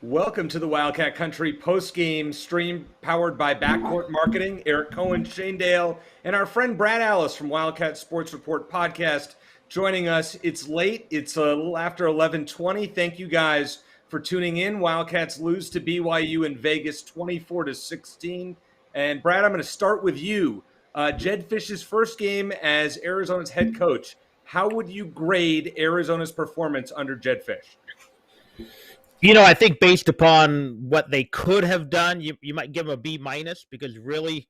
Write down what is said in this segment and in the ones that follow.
Welcome to the Wildcat Country post-game stream powered by Backcourt Marketing. Eric Cohen, Shane Dale, and our friend Brad Allis from Wildcat Sports Report podcast joining us. It's late. It's a little after 11:20. Thank you guys for tuning in. Wildcats lose to BYU in Vegas 24-16. And Brad, I'm going to start with you. Jedd Fisch's first game as Arizona's head coach. How would you grade Arizona's performance under Jedd Fisch? I think based upon what they could have done, you might give them a B minus because really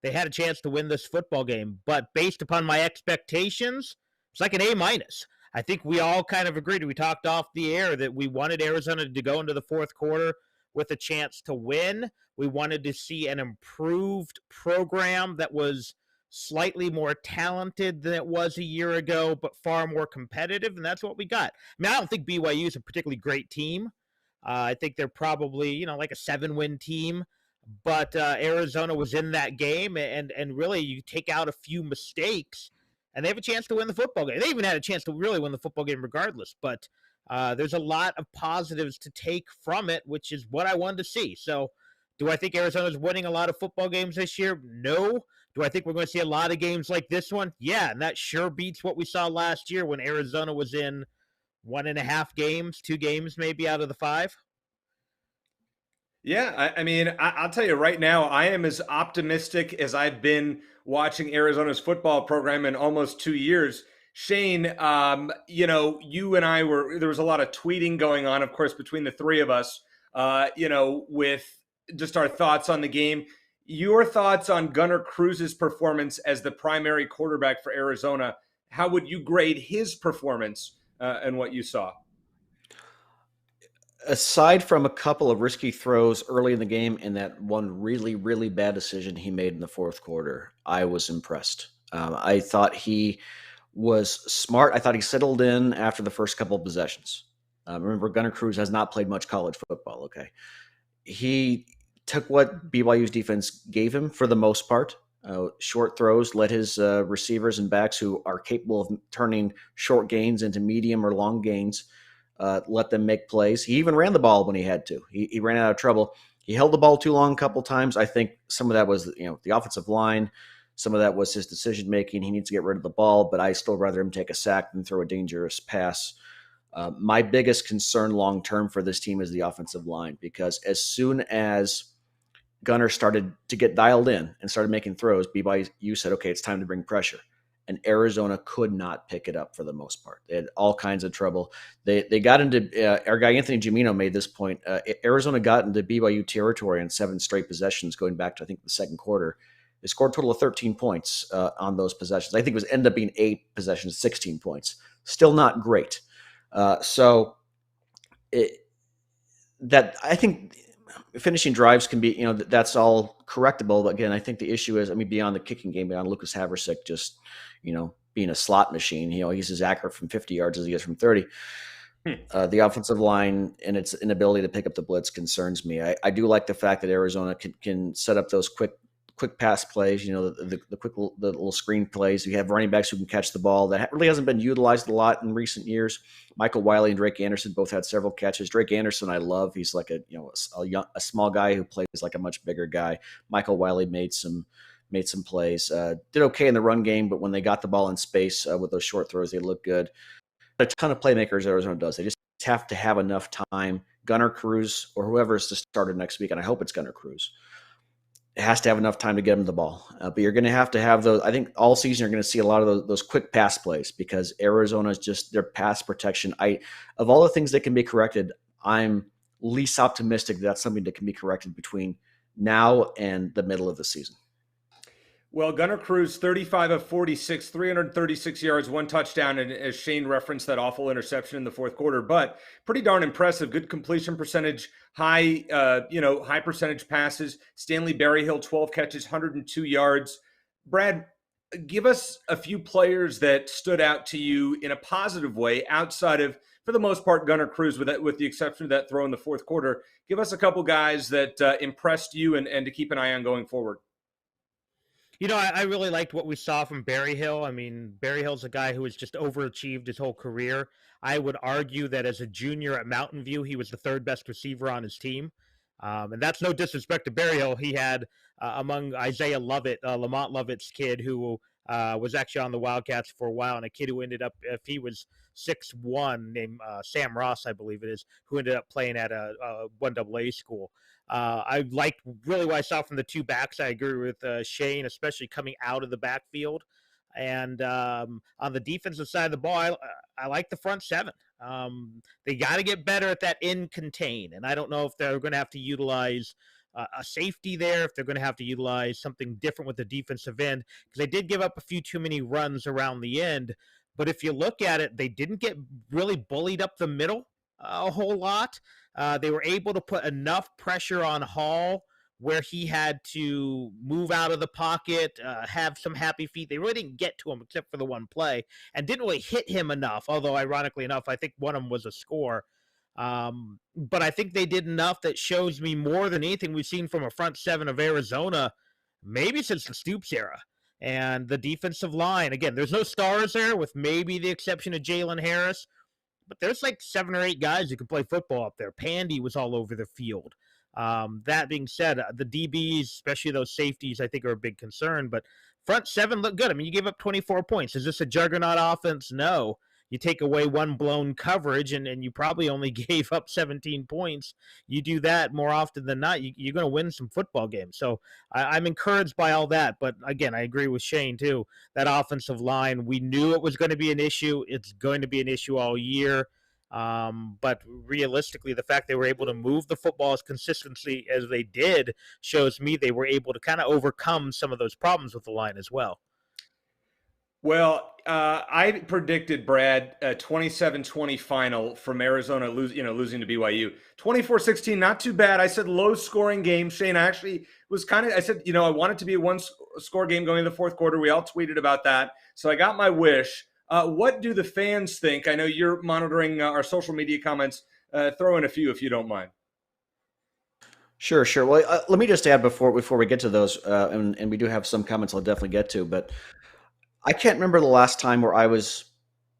they had a chance to win this football game. But based upon my expectations, it's like an A minus. I think we all kind of agreed. We talked off the air that we wanted Arizona to go into the fourth quarter with a chance to win. We wanted to see an improved program that was slightly more talented than it was a year ago, but far more competitive, and that's what we got. I mean, I don't think BYU is a particularly great team. I think they're probably, like a 7-win team, but Arizona was in that game, and really you take out a few mistakes, and they have a chance to win the football game. They even had a chance to really win the football game regardless, but there's a lot of positives to take from it, which is what I wanted to see. So do I think Arizona's winning a lot of football games this year? No. Do I think we're going to see a lot of games like this one? Yeah, and that sure beats what we saw last year when Arizona was in 1.5 games, 2 games maybe out of the 5. Yeah, I mean, I'll tell you right now, I am as optimistic as I've been watching Arizona's football program in almost 2 years. Shane, you and I there was a lot of tweeting going on, of course, between the three of us, with just our thoughts on the game. Your thoughts on Gunnar Cruz's performance as the primary quarterback for Arizona. How would you grade his performance and what you saw? Aside from a couple of risky throws early in the game and that one really, really bad decision he made in the fourth quarter, I was impressed. I thought he was smart. I thought he settled in after the first couple of possessions. Remember, Gunnar Cruz has not played much college football, okay? He took what BYU's defense gave him for the most part. Short throws, let his receivers and backs who are capable of turning short gains into medium or long gains, let them make plays. He even ran the ball when he had to. He ran out of trouble. He held the ball too long a couple times. I think some of that was, the offensive line. Some of that was his decision making. He needs to get rid of the ball, but I still rather him take a sack than throw a dangerous pass. My biggest concern long term for this team is the offensive line, because as soon as Gunnar started to get dialed in and started making throws, BYU said, okay, it's time to bring pressure. And Arizona could not pick it up for the most part. They had all kinds of trouble. They got into our guy Anthony Gimino made this point. Arizona got into BYU territory on 7 straight possessions going back to, I think, the second quarter. They scored a total of 13 points on those possessions. I think it was ended up being 8 possessions, 16 points. Still not great. I think finishing drives can be, that's all correctable. But again, I think the issue is, beyond the kicking game, beyond Lucas Haversick just, being a slot machine, he's as accurate from 50 yards as he is from 30. The offensive line and its inability to pick up the blitz concerns me. I do like the fact that Arizona can set up those quick pass plays, the little screen plays. You have running backs who can catch the ball. That really hasn't been utilized a lot in recent years. Michael Wiley and Drake Anderson both had several catches. Drake Anderson, I love. He's like a small guy who plays like a much bigger guy. Michael Wiley made some plays. Did okay in the run game, but when they got the ball in space with those short throws, they look good. A ton of playmakers Arizona does. They just have to have enough time. Gunnar Cruz or whoever is to start next week, and I hope it's Gunnar Cruz, it has to have enough time to get him the ball. But you're going to have those. I think all season you're going to see a lot of those quick pass plays because Arizona is just their pass protection. Of all the things that can be corrected, I'm least optimistic that's something that can be corrected between now and the middle of the season. Well, Gunnar Cruz, 35 of 46, 336 yards, 1 touchdown, and as Shane referenced, that awful interception in the fourth quarter, but pretty darn impressive. Good completion percentage, high percentage passes. Stanley Berryhill, 12 catches, 102 yards. Brad, give us a few players that stood out to you in a positive way outside of, for the most part, Gunnar Cruz, with the exception of that throw in the fourth quarter. Give us a couple guys that impressed you and to keep an eye on going forward. I really liked what we saw from Berryhill. I mean, Berryhill's a guy who has just overachieved his whole career. I would argue that as a junior at Mountain View, he was the third best receiver on his team. And that's no disrespect to Berryhill. He had among Isaiah Lovett, Lamont Lovett's kid, who was actually on the Wildcats for a while, and a kid who ended up, if he was 6'1", named Sam Ross, I believe it is, who ended up playing at a 1AA school. I liked really what I saw from the two backs. I agree with Shane, especially coming out of the backfield. And on the defensive side of the ball, I like the front seven. They got to get better at that in contain. And I don't know if they're going to have to utilize a safety there, if they're going to have to utilize something different with the defensive end, because they did give up a few too many runs around the end. But if you look at it, they didn't get really bullied up the middle a whole lot. They were able to put enough pressure on Hall where he had to move out of the pocket, have some happy feet. They really didn't get to him except for the one play, and didn't really hit him enough, although ironically enough, I think one of them was a score. But I think they did enough that shows me more than anything we've seen from a front seven of Arizona, maybe since the Stoops era. And the defensive line, again, there's no stars there with maybe the exception of Jalen Harris, but there's like 7 or 8 guys who can play football up there. Pandy was all over the field. That being said, the DBs, especially those safeties, I think are a big concern. But front seven look good. I mean, you gave up 24 points. Is this a juggernaut offense? No. You take away one blown coverage, and you probably only gave up 17 points. You do that more often than not, you're going to win some football games. So I'm encouraged by all that. But again, I agree with Shane, too. That offensive line, we knew it was going to be an issue. It's going to be an issue all year. But realistically, the fact they were able to move the football as consistently as they did shows me they were able to kind of overcome some of those problems with the line as well. Well, I predicted, Brad, a 27-20 final from Arizona losing to BYU. 24-16, not too bad. I said low-scoring game. Shane, I actually was I said, I want it to be a one-score game going into the fourth quarter. We all tweeted about that. So I got my wish. What do the fans think? I know you're monitoring our social media comments. Throw in a few if you don't mind. Sure. Well, let me just add before we get to those, and we do have some comments I'll definitely get to, but I can't remember the last time where I was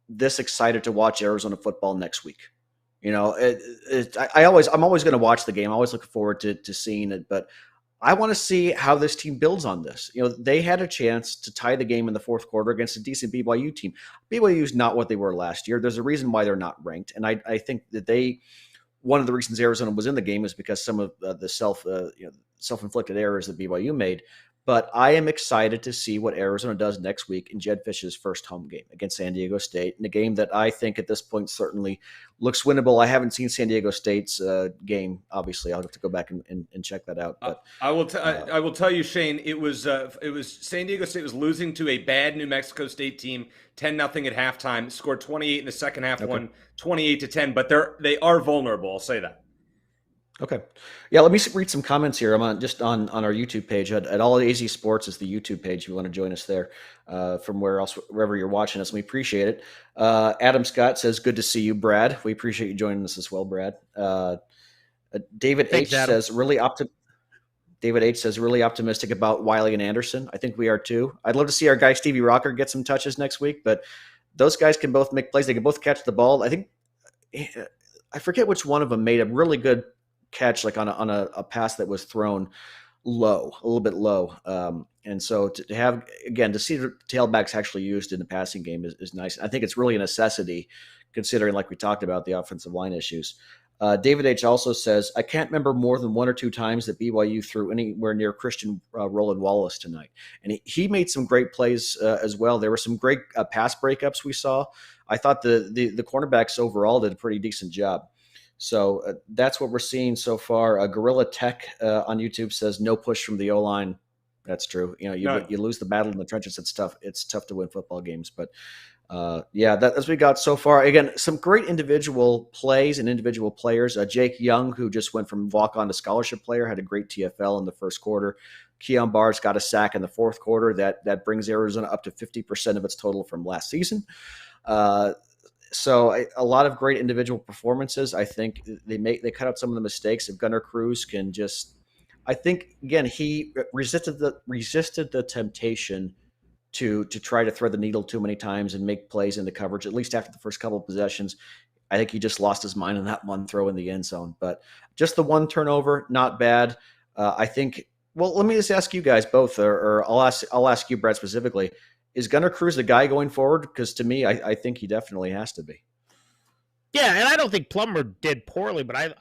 this excited to watch Arizona football next week. I'm always going to watch the game. I'm always looking forward to seeing it, but I want to see how this team builds on this. They had a chance to tie the game in the fourth quarter against a decent BYU team. BYU is not what they were last year. There's a reason why they're not ranked, and I think that one of the reasons Arizona was in the game is because some of the self-inflicted errors that BYU made. But I am excited to see what Arizona does next week in Jed Fish's first home game against San Diego State, in a game that I think at this point certainly looks winnable. I haven't seen San Diego State's game. Obviously, I'll have to go back and check that out. But I will tell you, Shane, it was San Diego State was losing to a bad New Mexico State team 10-0 at halftime. Scored 28 in the second half, won 28-10. But they are vulnerable. I'll say that. Okay. Yeah, let me read some comments here. I'm on our YouTube page at All AZ Sports is the YouTube page if you want to join us there from wherever you're watching us. We appreciate it. Adam Scott says, good to see you, Brad. We appreciate you joining us as well, Brad. David H says, really optimistic about Wiley and Anderson. I think we are too. I'd love to see our guy Stevie Rocker get some touches next week, but those guys can both make plays. They can both catch the ball. I think I forget which one of them made a really good catch, like on a pass that was thrown a little bit low. And so to see the tailbacks actually used in the passing game is nice. I think it's really a necessity considering, like we talked about, the offensive line issues. David H also says, I can't remember more than 1 or 2 times that BYU threw anywhere near Christian Roland Wallace tonight. And he made some great plays as well. There were some great pass breakups we saw. I thought the cornerbacks overall did a pretty decent job. So that's what we're seeing so far. Gorilla Tech on YouTube says no push from the O-line. That's true. You lose the battle in the trenches. It's tough. It's tough to win football games. But that's what we got so far. Again, some great individual plays and individual players. Jake Young, who just went from walk-on to scholarship player, had a great TFL in the first quarter. Keon Barr's got a sack in the fourth quarter. That brings Arizona up to 50% of its total from last season. So a lot of great individual performances. I think they cut out some of the mistakes. If Gunnar Cruz can just, I think again he resisted the temptation to try to thread the needle too many times and make plays into coverage. At least after the first couple of possessions, I think he just lost his mind on that one throw in the end zone. But just the one turnover, not bad. I think. Well, let me just ask you guys both, or I'll ask you, Brad, specifically. Is Gunnar Cruz the guy going forward? Because to me, I think he definitely has to be. Yeah, and I don't think Plummer did poorly, but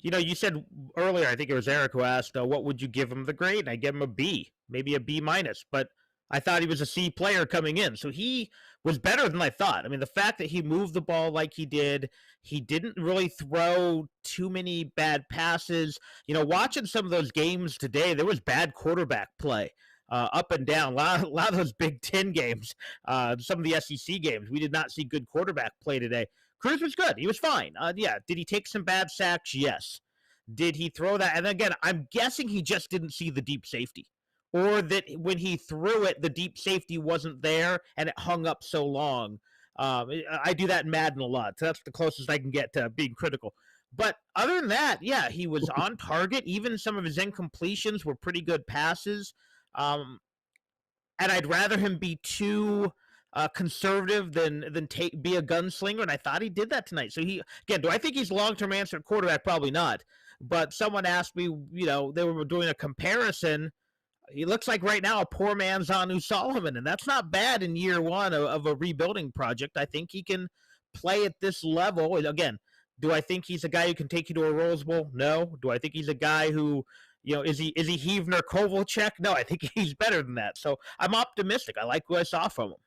you said earlier, I think it was Eric who asked, what would you give him the grade? And I give him a B, maybe a B minus, but I thought he was a C player coming in. So he was better than I thought. I mean, the fact that he moved the ball like he did, he didn't really throw too many bad passes. Watching some of those games today, there was bad quarterback play. Up and down. A lot of those Big Ten games, some of the SEC games, we did not see good quarterback play today. Cruz was good. He was fine. Yeah. Did he take some bad sacks? Yes. Did he throw that? And again, I'm guessing he just didn't see the deep safety, or that when he threw it, the deep safety wasn't there and it hung up so long. I do that in Madden a lot. So that's the closest I can get to being critical. But other than that, yeah, he was on target. Even some of his incompletions were pretty good passes. And I'd rather him be too conservative than be a gunslinger, and I thought he did that tonight. So do I think he's a long-term answer at quarterback? Probably not. But someone asked me, they were doing a comparison. He looks like right now a poor man's Anu Solomon, and that's not bad in year one of a rebuilding project. I think he can play at this level. And again, do I think he's a guy who can take you to a Rose Bowl? No. Do I think he's a guy who is he Heavner Kovalchuk? No, I think he's better than that. So I'm optimistic. I like what I saw from him.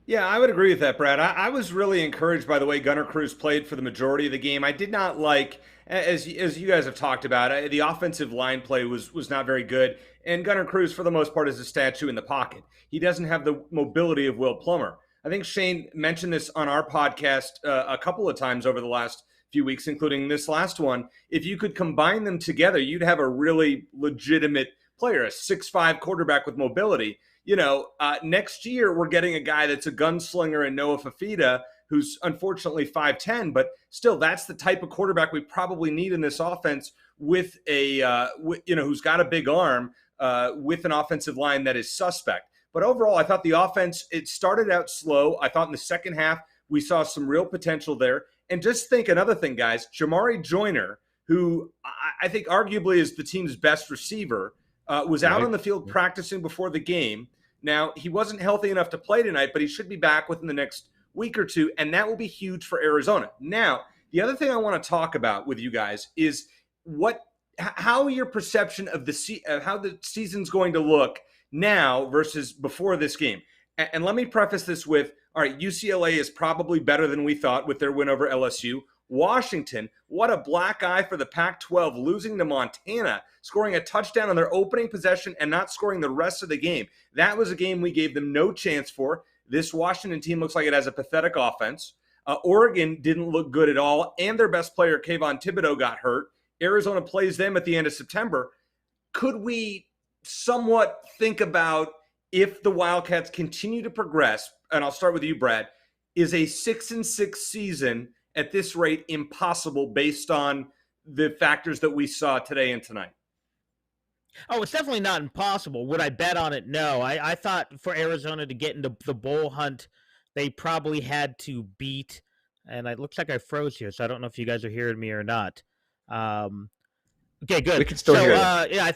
Yeah, I would agree with that, Brad. I was really encouraged by the way Gunnar Cruz played for the majority of the game. I did not like, as you guys have talked about, the offensive line play was not very good. And Gunnar Cruz, for the most part, is a statue in the pocket. He doesn't have the mobility of Will Plummer. I think Shane mentioned this on our podcast a couple of times over the last few weeks, including this last one. If you could combine them together, you'd have a really legitimate player, a 6'5" quarterback with mobility. Next year we're getting a guy that's a gunslinger in Noah Fafita, who's unfortunately 5'10", but still that's the type of quarterback we probably need in this offense with who's got a big arm with an offensive line that is suspect. But overall, I thought the offense, it started out slow. I thought in the second half we saw some real potential there. And just think another thing, guys, Jamari Joyner, who I think arguably is the team's best receiver, was out on the field practicing before the game. Now, he wasn't healthy enough to play tonight, but he should be back within the next week or two, and that will be huge for Arizona. Now, the other thing I want to talk about with you guys is how your perception of how the season's going to look now versus before this game. And let me preface this with, all right, UCLA is probably better than we thought with their win over LSU. Washington, what a black eye for the Pac-12, losing to Montana, scoring a touchdown on their opening possession and not scoring the rest of the game. That was a game we gave them no chance for. This Washington team looks like it has a pathetic offense. Oregon didn't look good at all, and their best player, Kayvon Thibodeau, got hurt. Arizona plays them at the end of September. Could we somewhat think about, if the Wildcats continue to progress, and I'll start with you, Brad, is a 6-6 season at this rate impossible based on the factors that we saw today and tonight? Oh, it's definitely not impossible. Would I bet on it? No. I thought for Arizona to get into the bowl hunt, they probably had to beat, and it looks like I froze here, so I don't know if you guys are hearing me or not. Okay, good. We can still hear you. Yeah.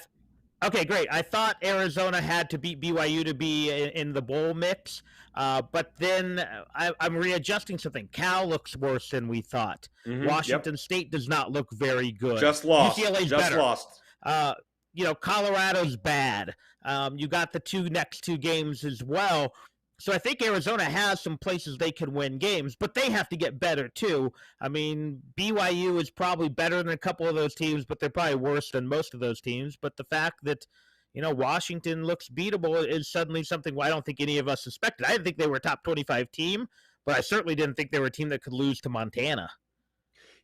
Okay, great. I thought Arizona had to beat BYU to be in the bowl mix, but then I'm readjusting something. Cal looks worse than we thought. Washington State does not look very good. Just lost. UCLA's Just better. Lost. Colorado's bad. You got the next two games as well. So I think Arizona has some places they can win games, but they have to get better too. I mean, BYU is probably better than a couple of those teams, but they're probably worse than most of those teams. But the fact that, Washington looks beatable is suddenly something I don't think any of us suspected. I didn't think they were a top 25 team, but I certainly didn't think they were a team that could lose to Montana.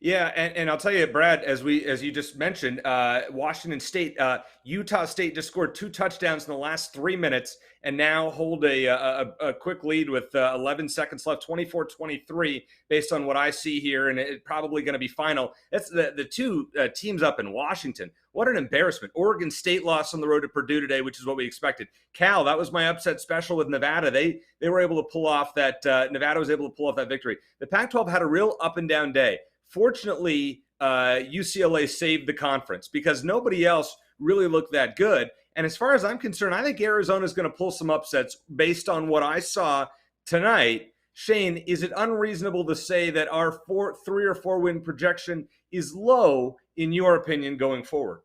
Yeah, and I'll tell you, Brad, as you just mentioned, Washington State, Utah State just scored 2 touchdowns in the last 3 minutes, and now hold a quick lead with 11 seconds left, 24-23, based on what I see here, and it's probably going to be final. That's the two teams up in Washington. What an embarrassment! Oregon State lost on the road to Purdue today, which is what we expected. Cal, that was my upset special with Nevada. They were able to pull off that. Nevada was able to pull off that victory. The Pac-12 had a real up and down day. Fortunately, UCLA saved the conference because nobody else really looked that good. And as far as I'm concerned, I think Arizona is going to pull some upsets based on what I saw tonight. Shane, is it unreasonable to say that our 3 or 4 win projection is low, in your opinion, going forward?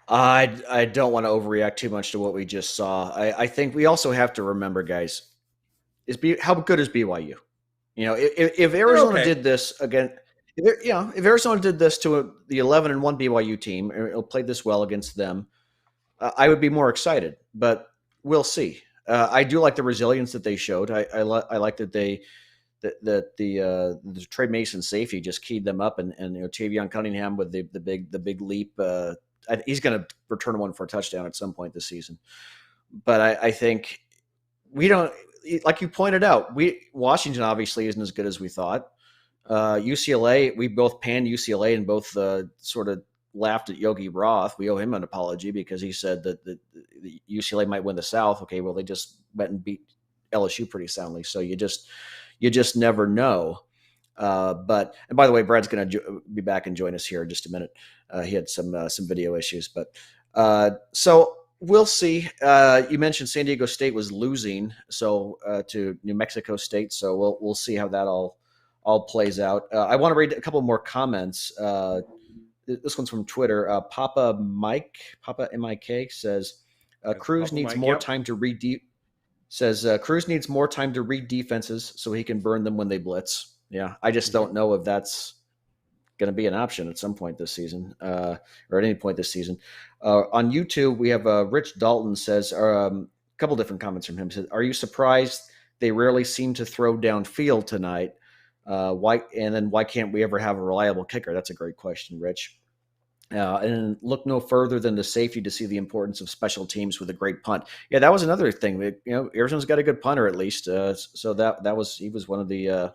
I don't want to overreact too much to what we just saw. I think we also have to remember, guys, how good is BYU? If Arizona did this again, if Arizona did this to the 11-1 BYU team, or played this well against them, I would be more excited. But we'll see. I do like the resilience that they showed. I like that the Trey Mason safety just keyed them up, and Tavion Cunningham with the big leap. He's going to return one for a touchdown at some point this season. But I think we don't. Like you pointed out, Washington obviously isn't as good as we thought. UCLA, we both panned UCLA and both sort of laughed at Yogi Roth. We owe him an apology because he said that the UCLA might win the South. Okay, well, they just went and beat LSU pretty soundly. So you just never know. And by the way, Brad's going to be back and join us here in just a minute. He had some video issues, but so. We'll see. You mentioned San Diego State was losing to New Mexico State, so we'll see how that all plays out. I want to read a couple more comments. This one's from Twitter. Papa Mik says Cruz needs more time to read Cruz needs more time to read defenses so he can burn them when they blitz. Yeah, I just don't know if that's going to be an option at some point this season, or at any point this season. On YouTube, we have Rich Dalton says a couple different comments from him. Says, "Are you surprised they rarely seem to throw downfield tonight? Why can't we ever have a reliable kicker?" That's a great question, Rich. And look no further than the safety to see the importance of special teams with a great punt. Yeah, that was another thing. Arizona's got a good punter at least, so he was one of the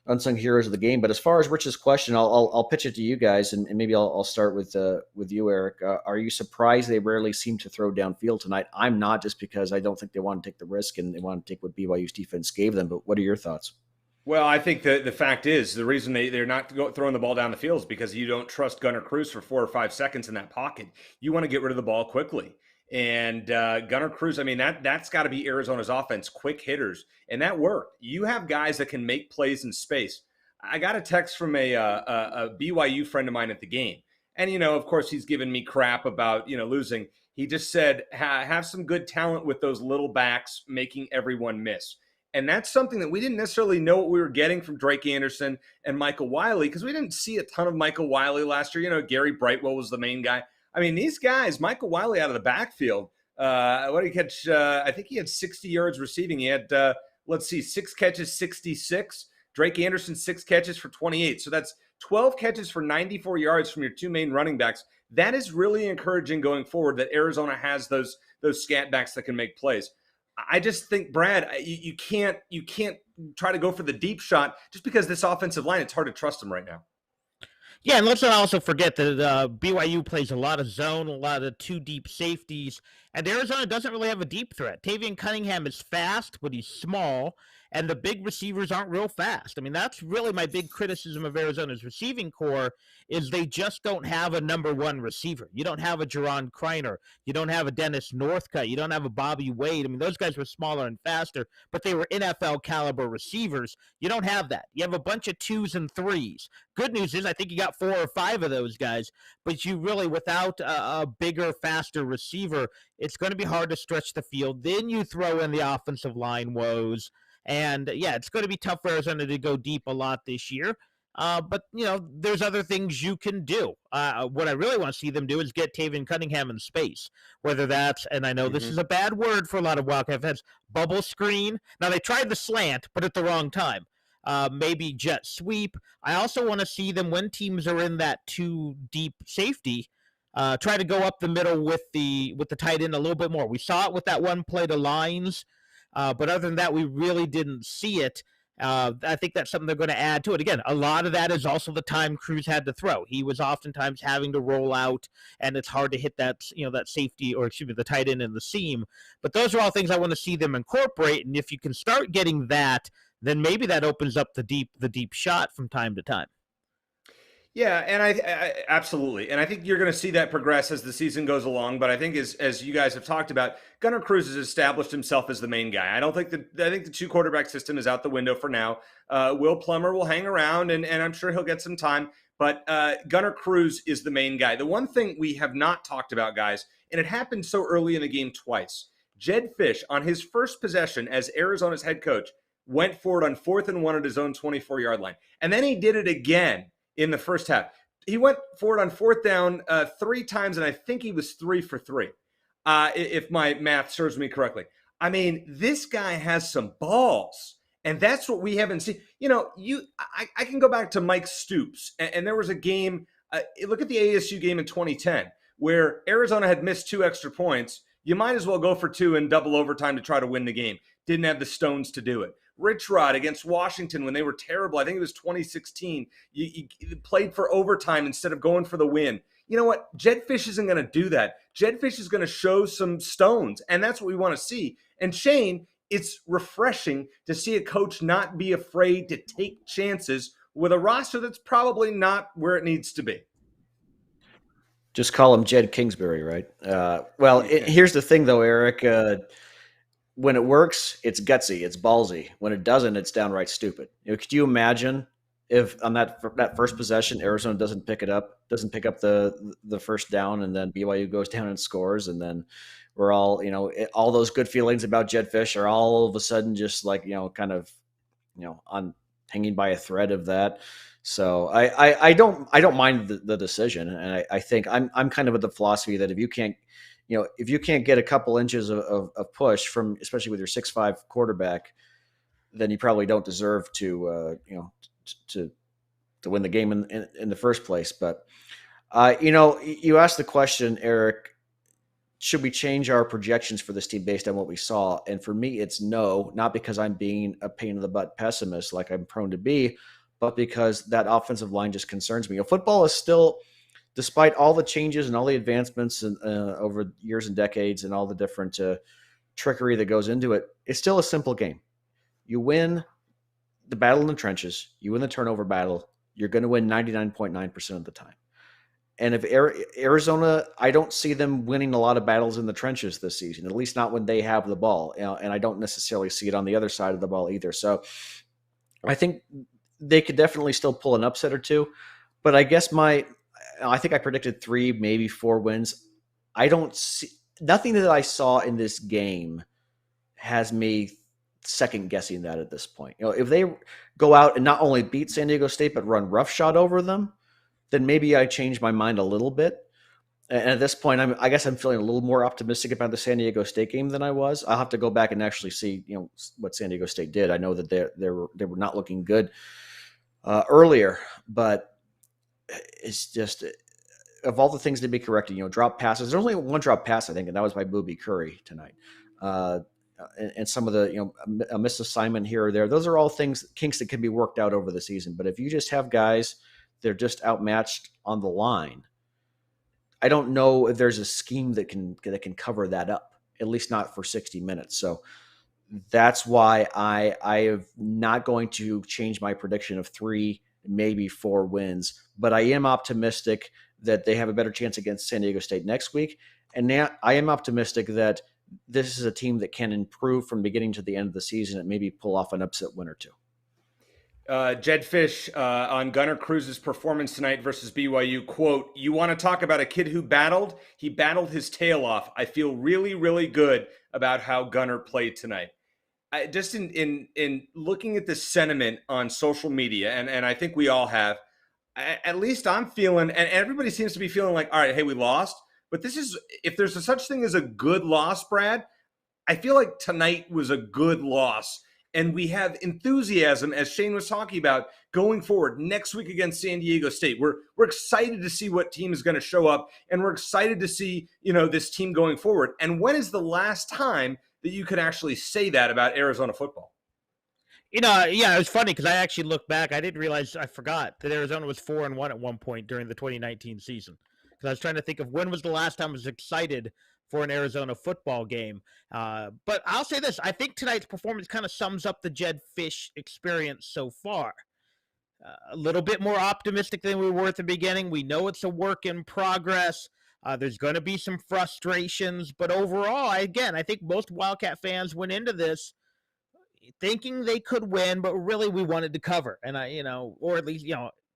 unsung heroes of the game. But as far as Rich's question, I'll pitch it to you guys, and maybe I'll start with you, Eric. Are you surprised they rarely seem to throw downfield tonight? I'm not, just because I don't think they want to take the risk and they want to take what BYU's defense gave them. But what are your thoughts? Well, I think the fact is the reason they're not throwing the ball down the field is because you don't trust Gunnar Cruz for 4 or 5 seconds in that pocket. You want to get rid of the ball quickly. And Gunnar Cruz, I mean, that's got to be Arizona's offense, quick hitters. And that worked. You have guys that can make plays in space. I got a text from a BYU friend of mine at the game. And, of course, he's giving me crap about, losing. He just said, have some good talent with those little backs making everyone miss. And that's something that we didn't necessarily know what we were getting from Drake Anderson and Michael Wiley, because we didn't see a ton of Michael Wiley last year. Gary Brightwell was the main guy. I mean, these guys, Michael Wiley out of the backfield, what did he catch? I think he had 60 yards receiving. He had, 6 catches, 66. Drake Anderson, 6 catches for 28. So that's 12 catches for 94 yards from your 2 main running backs. That is really encouraging going forward, that Arizona has those scat backs that can make plays. I just think, Brad, you can't try to go for the deep shot just because this offensive line, it's hard to trust them right now. Yeah, and let's not also forget that BYU plays a lot of zone, a lot of 2 deep safeties, and Arizona doesn't really have a deep threat. Tavion Cunningham is fast, but he's small, and the big receivers aren't real fast. I mean, that's really my big criticism of Arizona's receiving core, is they just don't have a number 1 receiver. You don't have a Jerron Kreiner. You don't have a Dennis Northcutt. You don't have a Bobby Wade. I mean, those guys were smaller and faster, but they were NFL caliber receivers. You don't have that. You have a bunch of 2s and 3s. Good news is I think you got 4 or 5 of those guys, but you really, without a bigger, faster receiver, it's going to be hard to stretch the field. Then you throw in the offensive line woes. And, yeah, it's going to be tough for Arizona to go deep a lot this year. But, there's other things you can do. What I really want to see them do is get Tavion Cunningham in space, whether that's, and I know this is a bad word for a lot of Wildcat fans, bubble screen. Now, they tried the slant, but at the wrong time. maybe jet sweep. I also want to see them when teams are in that too deep safety, try to go up the middle with the tight end a little bit more. We saw it with that one play to Lines, but other than that, we really didn't see it. I think that's something they're going to add to it. Again, a lot of that is also the time Cruz had to throw. He was oftentimes having to roll out, and it's hard to hit that that safety, or excuse me, the tight end in the seam. But those are all things I want to see them incorporate. And if you can start getting that, then maybe that opens up the deep shot from time to time. Yeah, and I absolutely, and I think you're going to see that progress as the season goes along. But I think as you guys have talked about, Gunnar Cruz has established himself as the main guy. I think the 2-quarterback system is out the window for now. Will Plummer will hang around, and I'm sure he'll get some time. But Gunnar Cruz is the main guy. The one thing we have not talked about, guys, and it happened so early in the game twice. Jedd Fisch, on his first possession as Arizona's head coach, went forward on 4th and 1 at his own 24-yard line, and then he did it again in the first half. He went forward on 4th down 3 times, and I think he was 3 for 3, if my math serves me correctly. I mean, this guy has some balls, and that's what we haven't seen. I can go back to Mike Stoops, and there was a game, look at the ASU game in 2010, where Arizona had missed 2 extra points. You might as well go for 2 in double overtime to try to win the game. Didn't have the stones to do it. Rich Rod against Washington when they were terrible. I think it was 2016. You played for overtime instead of going for the win. You know what? Jedd Fisch isn't going to do that. Jedd Fisch is going to show some stones, and that's what we want to see. And Shane, it's refreshing to see a coach not be afraid to take chances with a roster that's probably not where it needs to be. Just call him Jed Kingsbury, right? Here's the thing, though, Eric. When it works, it's gutsy, it's ballsy. When it doesn't, it's downright stupid. Could you imagine if on that first possession, Arizona doesn't pick up the first down, and then BYU goes down and scores, and then we're all, all those good feelings about Jedd Fisch are all of a sudden just like, kind of, on hanging by a thread of that. So I don't mind the decision, and I think I'm kind of of the philosophy that if you can't get a couple inches of push from, especially with your 6'5" quarterback, then you probably don't deserve to win the game in the first place. But you asked the question, Eric, should we change our projections for this team based on what we saw? And for me, it's no, not because I'm being a pain in the butt pessimist like I'm prone to be, but because that offensive line just concerns me. Football is still, despite all the changes and all the advancements over years and decades and all the different trickery that goes into it, it's still a simple game. You win the battle in the trenches, you win the turnover battle, you're going to win 99.9% of the time. And if Arizona, I don't see them winning a lot of battles in the trenches this season, at least not when they have the ball. And I don't necessarily see it on the other side of the ball either. So I think they could definitely still pull an upset or two. But I guess I think I predicted 3, maybe 4 wins. I don't see nothing that I saw in this game has me second guessing that at this point. If they go out and not only beat San Diego State, but run roughshod over them, then maybe I change my mind a little bit. And at this point, I guess I'm feeling a little more optimistic about the San Diego State game than I was. I'll have to go back and actually see, what San Diego State did. I know that they were not looking good earlier, but it's just, of all the things to be corrected, drop passes. There's only one drop pass, I think, and that was by Booby Curry tonight. And some of the, a missed assignment here or there. Those are all kinks that can be worked out over the season. But if you just have guys, they're just outmatched on the line, I don't know if there's a scheme that can cover that up, at least not for 60 minutes. So that's why I am not going to change my prediction of 3, maybe 4 wins, but I am optimistic that they have a better chance against San Diego State next week. And now I am optimistic that this is a team that can improve from beginning to the end of the season and maybe pull off an upset win or 2. Jedd Fisch on Gunnar Cruz's performance tonight versus BYU, quote, "You want to talk about a kid who battled? He battled his tail off. I feel really, really good about how Gunnar played tonight." Just in looking at the sentiment on social media, and I think we all have, at least I'm feeling, and everybody seems to be feeling like, all right, hey, we lost. But this is, if there's a such thing as a good loss, Brad, I feel like tonight was a good loss. and we have enthusiasm, as Shane was talking about, going forward next week against San Diego State. We're excited to see what team is going to show up, and we're excited to see, this team going forward. And when is the last time that you could actually say that about Arizona football? Yeah, it was funny because I actually looked back. I didn't realize, I forgot that Arizona was 4-1 at one point during the 2019 season. Because I was trying to think of when was the last time I was excited for an Arizona football game. But I'll say this: I think tonight's performance kind of sums up the Jedd Fisch experience so far. A little bit more optimistic than we were at the beginning. We know it's a work in progress. There's going to be some frustrations, but overall, I think most Wildcat fans went into this thinking they could win, but really we wanted to cover, and or at least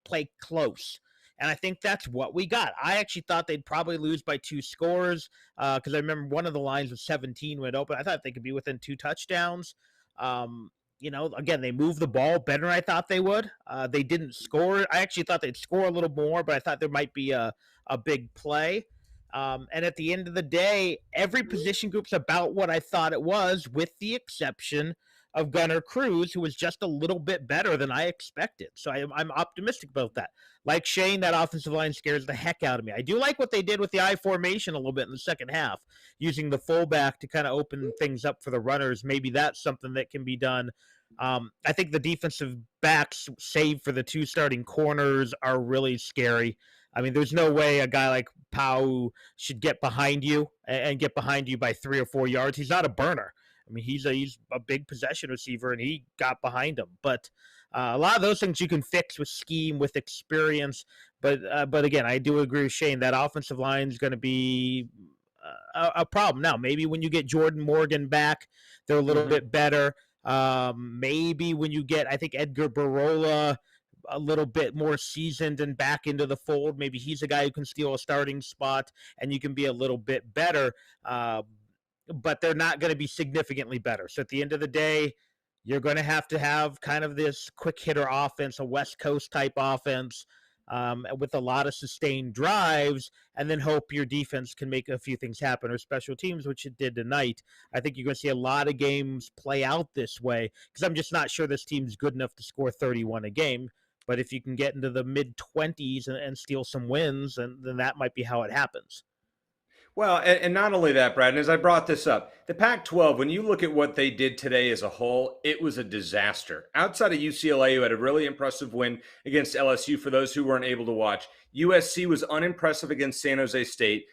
play close. And I think that's what we got. I actually thought they'd probably lose by 2 scores because I remember one of the lines of 17 went open. I thought they could be within 2 touchdowns. Again, they moved the ball better than I thought they would. They didn't score. I actually thought they'd score a little more, but I thought there might be a big play. And at the end of the day, every position group's about what I thought it was, with the exception of Gunnar Cruz, who was just a little bit better than I expected. So I'm optimistic about that. Like Shane, that offensive line scares the heck out of me. I do like what they did with the I formation a little bit in the second half, using the fullback to kind of open things up for the runners. Maybe that's something that can be done. I think the defensive backs, save for the 2 starting corners, are really scary. I mean, there's no way a guy like Pau should get behind you and get behind you by 3 or 4 yards. He's not a burner. I mean, he's a big possession receiver, and he got behind him. But a lot of those things you can fix with scheme, with experience. But again, I do agree with Shane. That offensive line is going to be a problem. Now, maybe when you get Jordan Morgan back, they're a little bit better. Maybe when you get, I think, Edgar Barola a little bit more seasoned and back into the fold, maybe he's a guy who can steal a starting spot, and you can be a little bit better. But they're not going to be significantly better. So at the end of the day, you're going to have kind of this quick hitter offense, a West Coast type offense, with a lot of sustained drives, and then hope your defense can make a few things happen, or special teams, which it did tonight. I think you're going to see a lot of games play out this way, because I'm just not sure this team's good enough to score 31 a game. But if you can get into the mid-20s and steal some wins, then that might be how it happens. Well, and not only that, Brad, and as I brought this up, the Pac-12, when you look at what they did today as a whole, it was a disaster. Outside of UCLA, who had a really impressive win against LSU, for those who weren't able to watch, USC was unimpressive against San Jose State.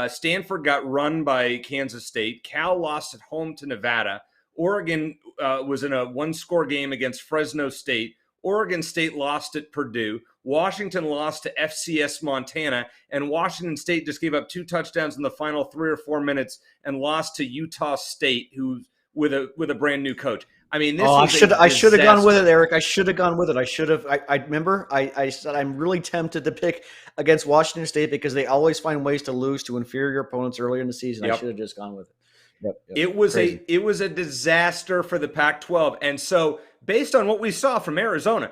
Stanford got run by Kansas State. Cal lost at home to Nevada. Oregon was in a 1-score game against Fresno State. Oregon State lost at Purdue. Washington lost to FCS Montana, and Washington State just gave up 2 touchdowns in the final 3 or 4 minutes and lost to Utah State, who's with a brand new coach. I mean, this I should have gone with it, Eric. I should have gone with it. I remember I said I'm really tempted to pick against Washington State because they always find ways to lose to inferior opponents earlier in the season. Yep. I should have just gone with it. Yep. It was a disaster for the Pac-12, and so based on what we saw from Arizona,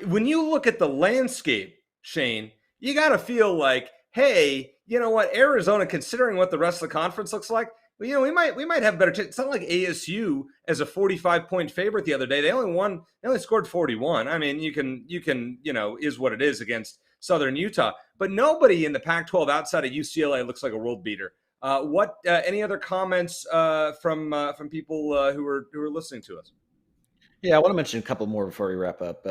when you look at the landscape, Shane, you got to feel like, hey, you know what, Arizona, considering what the rest of the conference looks like, we might have better chance. It's not like ASU as a 45-point favorite the other day. They only scored 41. I mean, you can is what it is against Southern Utah, but nobody in the Pac-12 outside of UCLA looks like a world beater. Any other comments from people who are listening to us? Yeah, I want to mention a couple more before we wrap up.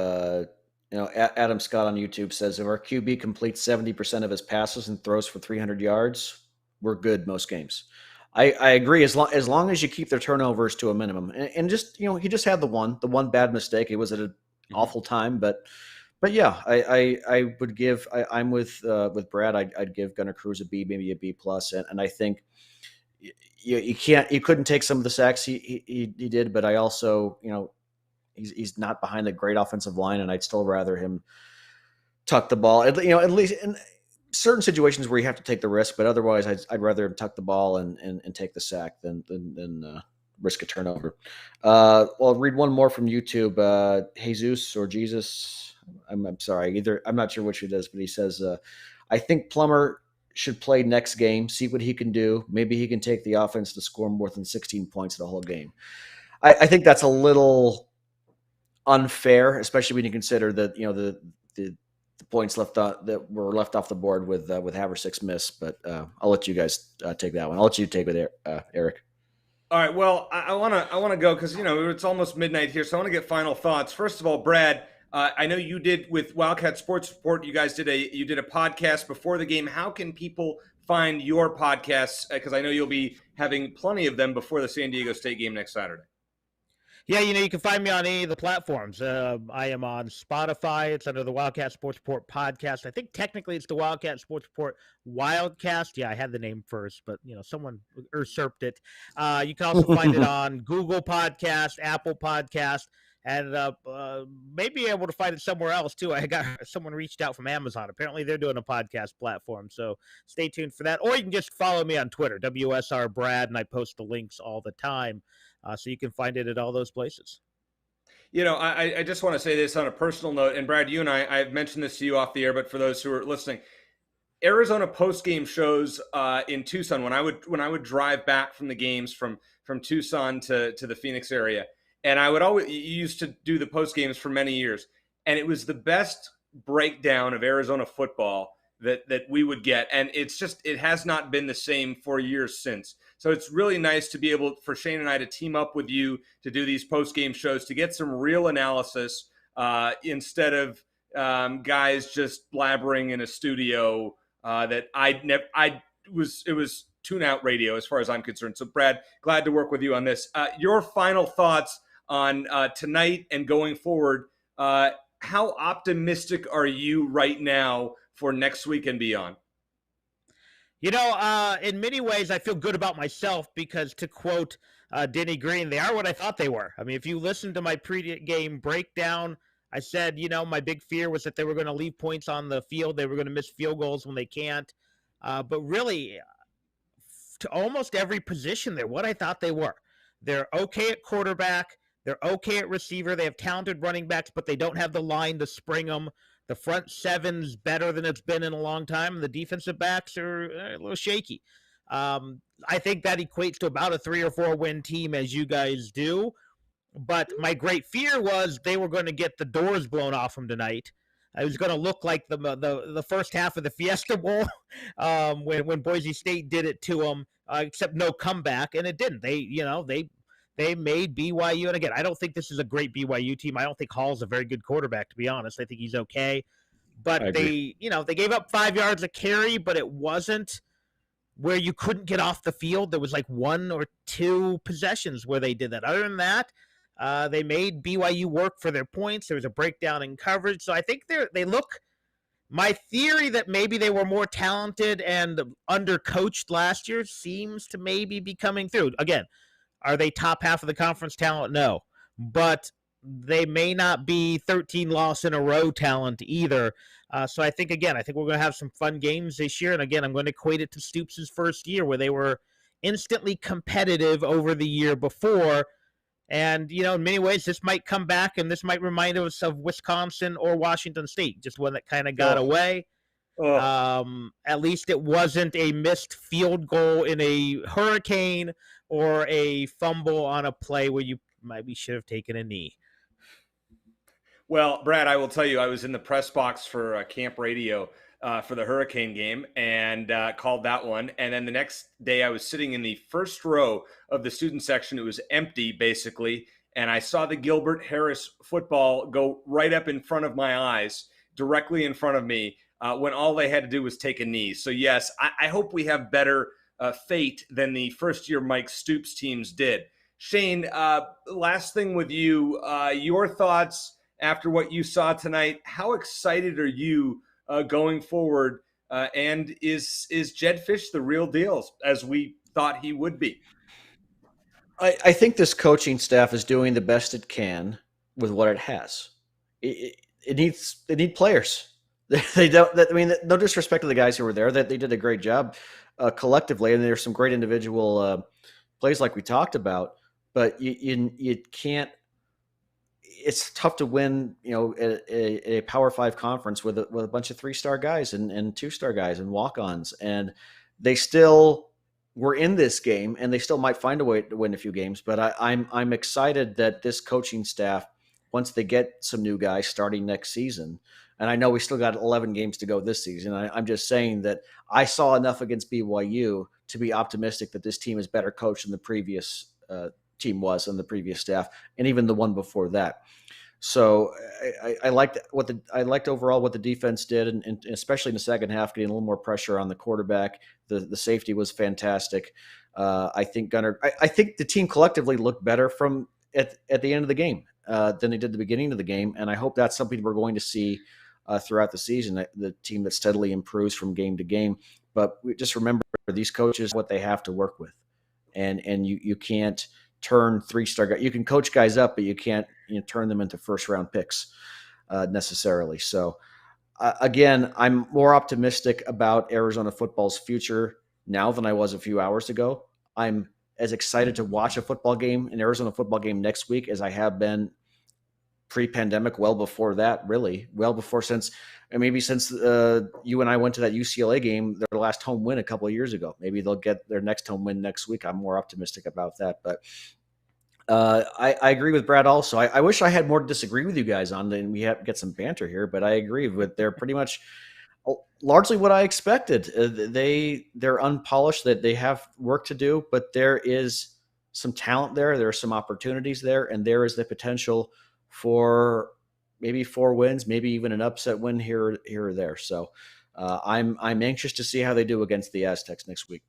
Adam Scott on YouTube says if our QB completes 70% of his passes and throws for 300 yards, we're good most games. I agree as long as you keep their turnovers to a minimum, and just he just had the one bad mistake. It was at an awful time, but yeah, I would give. I'm with Brad. I'd give Gunnar Cruz a B, maybe a B plus, and I think you couldn't take some of the sacks he did, but I also he's not behind a great offensive line, and I'd still rather him tuck the ball. At least in certain situations where you have to take the risk, but otherwise, I'd rather him tuck the ball and take the sack than risk a turnover. I'll read one more from YouTube. Jesus or Jesus, I'm sorry, I'm not sure which it is, but he says, I think Plummer should play next game, see what he can do. Maybe he can take the offense to score more than 16 points the whole game. I think that's a little unfair, especially when you consider that the points that were left off the board with Haversick's miss. But I'll let you guys take that one. I'll let you take it, Eric. All right. Well, I wanna go because it's almost midnight here, so I want to get final thoughts. First of all, Brad, I know you did with Wildcat Sports Report. You guys did a podcast before the game. How can people find your podcasts? Because I know you'll be having plenty of them before the San Diego State game next Saturday. Yeah, you can find me on any of the platforms. I am on Spotify. It's under the Wildcat Sports Report podcast. I think technically it's the Wildcat Sports Report Wildcast. Yeah, I had the name first, but someone usurped it. You can also find it on Google Podcast, Apple Podcast, and maybe able to find it somewhere else too. I got someone reached out from Amazon. Apparently, they're doing a podcast platform, so stay tuned for that. Or you can just follow me on Twitter, WSR Brad, and I post the links all the time. So you can find it at all those places. I just want to say this on a personal note, and Brad, you and I've mentioned this to you off the air, but for those who are listening, Arizona postgame shows in Tucson, when I would drive back from the games from Tucson to the Phoenix area, and I would always used to do the post games for many years, and it was the best breakdown of Arizona football that we would get, and it has not been the same for years since. So it's really nice to be able for Shane and I to team up with you to do these post-game shows to get some real analysis instead of guys just blabbering in a studio it was tune-out radio as far as I'm concerned. So Brad, glad to work with you on this. Your final thoughts on tonight and going forward. How optimistic are you right now for next week and beyond? In many ways, I feel good about myself because, to quote Denny Green, they are what I thought they were. I mean, if you listen to my pre-game breakdown, I said, my big fear was that they were going to leave points on the field. They were going to miss field goals when they can't. But really, to almost every position, they're what I thought they were. They're okay at quarterback. They're okay at receiver. They have talented running backs, but they don't have the line to spring them. The front seven's better than it's been in a long time. The defensive backs are a little shaky. I think that equates to about a 3 or 4 win team, as you guys do. But my great fear was they were going to get the doors blown off them tonight. It was going to look like the first half of the Fiesta Bowl when Boise State did it to them, except no comeback, and it didn't. They made BYU, and again, I don't think this is a great BYU team. I don't think Hall's a very good quarterback, to be honest. I think he's okay. But they gave up 5 yards a carry, but it wasn't where you couldn't get off the field. There was like 1 or 2 possessions where they did that. Other than that, they made BYU work for their points. There was a breakdown in coverage. So I think they look – my theory that maybe they were more talented and undercoached last year seems to maybe be coming through. Again, are they top half of the conference talent? No. But they may not be 13 loss in a row talent either. So I think we're going to have some fun games this year. And again, I'm going to equate it to Stoops' first year where they were instantly competitive over the year before. And, in many ways, this might come back and this might remind us of Wisconsin or Washington State, just one that kind of got away. At least it wasn't a missed field goal in a hurricane or a fumble on a play where you maybe should have taken a knee. Well, Brad, I will tell you, I was in the press box for camp radio for the Hurricane game and called that one. And then the next day I was sitting in the first row of the student section. It was empty, basically. And I saw the Gilbert Harris football go right up in front of my eyes, directly in front of me, when all they had to do was take a knee. So, yes, I hope we have better fate than the first-year Mike Stoops teams did. Shane, last thing with you, your thoughts after what you saw tonight. How excited are you going forward? And is Jed Fish the real deal, as we thought he would be? I think this coaching staff is doing the best it can with what it has. It needs players. They don't. I mean, no disrespect to the guys who were there. That they did a great job collectively, and there's some great individual plays like we talked about. But you can't. It's tough to win, a Power 5 conference with a bunch of 3-star guys and 2-star guys and walk-ons, and they still were in this game, and they still might find a way to win a few games. But I'm excited that this coaching staff once they get some new guys starting next season. And I know we still got 11 games to go this season. I'm just saying that I saw enough against BYU to be optimistic that this team is better coached than the previous team was and the previous staff, and even the one before that. So I liked overall what the defense did, and especially in the second half, getting a little more pressure on the quarterback. The safety was fantastic. I think the team collectively looked better from at the end of the game than they did the beginning of the game, and I hope that's something we're going to see throughout the season. The team that steadily improves from game to game. But we just remember these coaches what they have to work with, and you can't turn 3-star guys. You can coach guys up, but you can't turn them into first-round picks necessarily. So again, I'm more optimistic about Arizona football's future now than I was a few hours ago. I'm as excited to watch an Arizona football game next week as I have been pre-pandemic, well before that, really. Well before since you and I went to that UCLA game, their last home win a couple of years ago. Maybe they'll get their next home win next week. I'm more optimistic about that. But I agree with Brad also. I wish I had more to disagree with you guys on, and we have get some banter here, but I agree with they're pretty much largely what I expected. They're unpolished, that they have work to do, but there is some talent there. There are some opportunities there, and there is the potential for maybe 4 wins, maybe even an upset win here or there. So I'm anxious to see how they do against the Aztecs next week.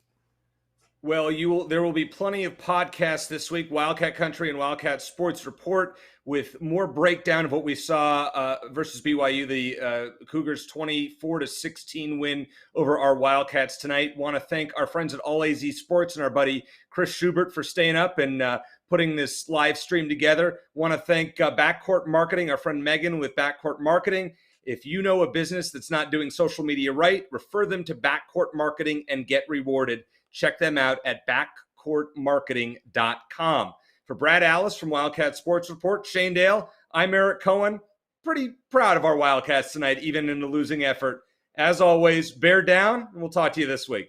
Well, there will be plenty of podcasts this week, Wildcat Country and Wildcat Sports Report, with more breakdown of what we saw versus BYU, the Cougars 24-16 win over our Wildcats tonight. Want to thank our friends at All AZ Sports and our buddy Chris Schubert for staying up and putting this live stream together. Want to thank Backcourt Marketing, our friend Megan with Backcourt Marketing. If you know a business that's not doing social media right, refer them to Backcourt Marketing and get rewarded. Check them out at backcourtmarketing.com. For Brad Allis from Wildcat Sports Report, Shane Dale, I'm Eric Cohen. Pretty proud of our Wildcats tonight, even in the losing effort. As always, bear down, and we'll talk to you this week.